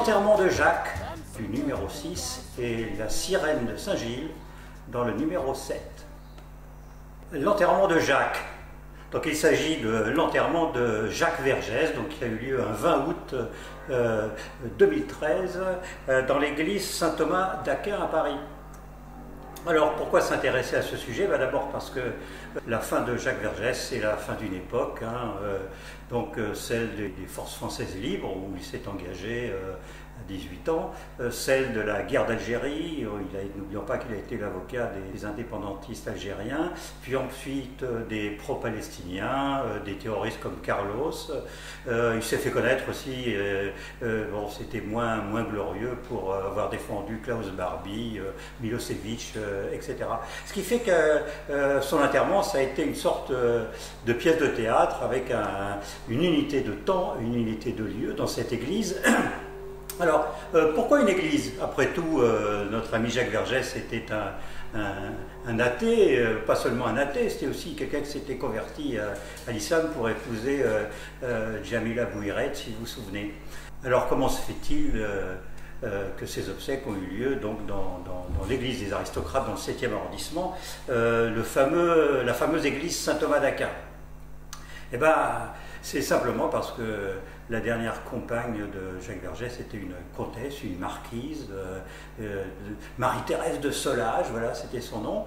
l'enterrement de Jacques du numéro 6 et la sirène de Saint-Gilles dans le numéro 7. L'enterrement de Jacques. Donc il s'agit de l'enterrement de Jacques Vergès, donc qui a eu lieu un 20 août 2013 dans l'église Saint-Thomas d'Aquin à Paris. Alors pourquoi s'intéresser à ce sujet? D'abord parce que la fin de Jacques Vergès, c'est la fin d'une époque, celle des forces françaises libres, où il s'est engagé à 18 ans, celle de la guerre d'Algérie, n'oublions pas qu'il a été l'avocat des indépendantistes algériens, puis ensuite des pro-palestiniens, des terroristes comme Carlos. Il s'est fait connaître aussi, c'était moins glorieux pour avoir défendu Klaus Barbie, Milosevic, etc. Ce qui fait que son enterrement, ça a été une sorte de pièce de théâtre avec une unité de temps, une unité de lieu dans cette église. Alors, pourquoi une église? Après tout, notre ami Jacques Vergès était un athée, pas seulement un athée, c'était aussi quelqu'un qui s'était converti à l'islam pour épouser Jamila Bouhiret, si vous vous souvenez. Alors, comment se fait-il que ces obsèques ont eu lieu donc, dans l'église des aristocrates, dans le 7e arrondissement, la fameuse église Saint-Thomas d'Aquin? Eh bien, c'est simplement parce que la dernière compagne de Jacques Vergès était une comtesse, une marquise, Marie-Thérèse de Solage, voilà, c'était son nom.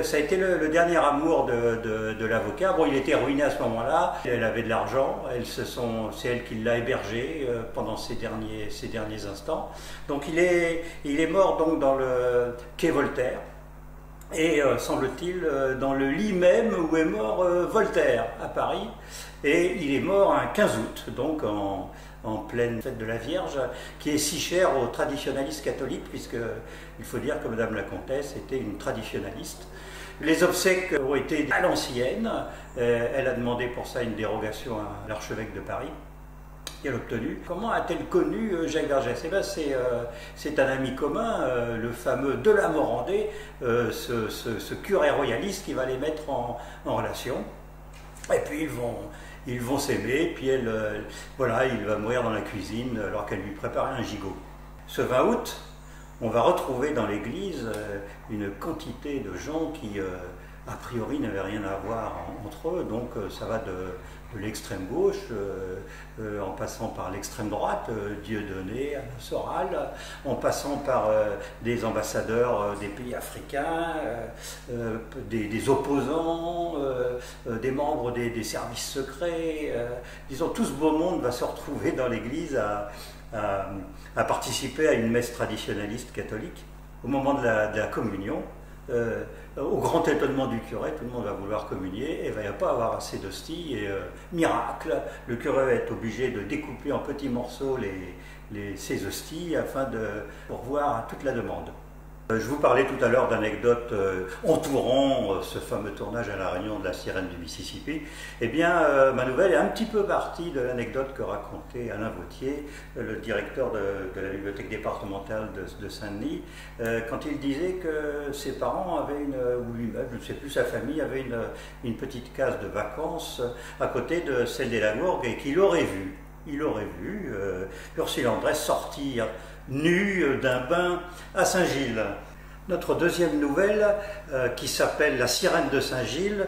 Ça a été le dernier amour de l'avocat. Bon, il était ruiné à ce moment-là, elle avait de l'argent, c'est elle qui l'a hébergé pendant ces derniers instants. Donc il est mort donc, dans le quai Voltaire. Et semble-t-il dans le lit même où est mort Voltaire à Paris, et il est mort un 15 août, donc en pleine fête de la Vierge, qui est si chère aux traditionalistes catholiques, puisqu'il faut dire que Madame la Comtesse était une traditionnaliste. Les obsèques ont été à l'ancienne, elle a demandé pour ça une dérogation à l'archevêque de Paris. Elle a obtenu. Comment a-t-elle connu Jacques Vergès? Eh bien, c'est un ami commun, le fameux de la Morandais, ce curé royaliste qui va les mettre en relation. Et puis ils vont s'aimer, puis il va mourir dans la cuisine alors qu'elle lui préparait un gigot. Ce 20 août, on va retrouver dans l'église une quantité de gens qui, a priori, n'avaient rien à voir entre eux, donc ça va de l'extrême gauche, en passant par l'extrême droite, Dieudonné, Alain Soral, en passant par des ambassadeurs des pays africains, des opposants, des membres des services secrets. Disons, tout ce beau monde va se retrouver dans l'église à participer à une messe traditionnaliste catholique. Au moment de la communion, au grand étonnement du curé, tout le monde va vouloir communier et il ne va pas avoir assez d'hosties et miracle, le curé va être obligé de découper en petits morceaux ces hosties afin de pourvoir à toute la demande. Je vous parlais tout à l'heure d'anecdotes entourant ce fameux tournage à La Réunion de la sirène du Mississippi. Eh bien, ma nouvelle est un petit peu partie de l'anecdote que racontait Alain Vautier, le directeur de la bibliothèque départementale de Saint-Denis, quand il disait que ses parents avaient ou lui-même, je ne sais plus, sa famille avait une petite case de vacances à côté de celle des Lagourgues et qu'il aurait vu. Il aurait vu Ursule Andress sortir nue d'un bain à Saint-Gilles. Notre deuxième nouvelle, qui s'appelle La sirène de Saint-Gilles,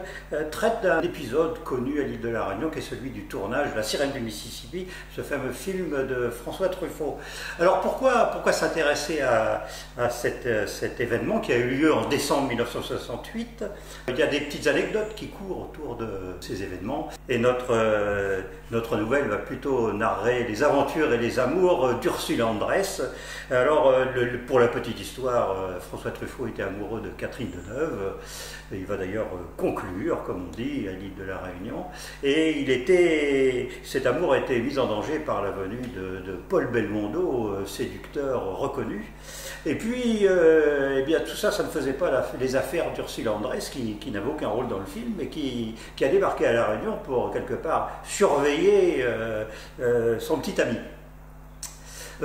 traite d'un épisode connu à l'île de la Réunion, qui est celui du tournage de La sirène du Mississippi, ce fameux film de François Truffaut. Alors pourquoi s'intéresser à cet événement qui a eu lieu en décembre 1968? Il y a des petites anecdotes qui courent autour de ces événements, et notre nouvelle va plutôt narrer les aventures et les amours d'Ursule Andress. Alors, pour la petite histoire, François Truffaut était amoureux de Catherine Deneuve. Il va d'ailleurs conclure, comme on dit, à l'île de la Réunion. Et cet amour a été mis en danger par la venue de Paul Belmondo, séducteur reconnu. Et puis, eh bien, tout ça, ça ne faisait pas les affaires d'Ursule Andress, qui n'avait aucun rôle dans le film, mais qui a débarqué à La Réunion pour, quelque part, surveiller son petit ami.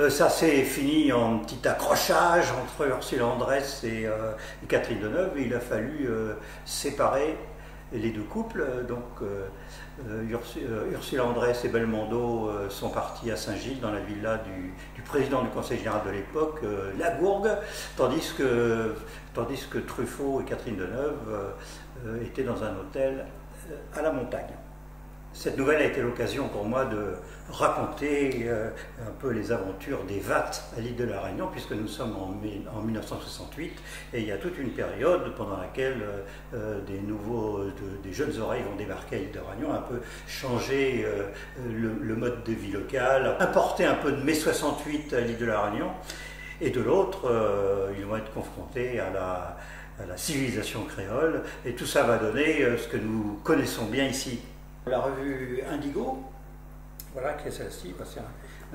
Ça s'est fini en petit accrochage entre Ursule Andress et Catherine Deneuve. Il a fallu séparer les deux couples. Donc Ursula Andress et Belmondo sont partis à Saint-Gilles dans la villa du président du conseil général de l'époque, Lagourgue, tandis que Truffaut et Catherine Deneuve étaient dans un hôtel à la montagne. Cette nouvelle a été l'occasion pour moi de raconter un peu les aventures des Vattes à l'île de la Réunion, puisque nous sommes en 1968 et il y a toute une période pendant laquelle des jeunes oreilles vont débarquer à l'île de la Réunion, un peu changer le mode de vie local, importer un peu de mai 68 à l'île de la Réunion, et de l'autre, ils vont être confrontés à la civilisation créole, et tout ça va donner ce que nous connaissons bien ici. La revue Indigo, voilà, qui est celle-ci, c'est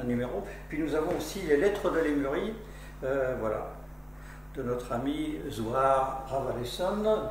un numéro. Puis nous avons aussi les lettres de Lémurie, voilà, de notre ami Zouar Ravaleson.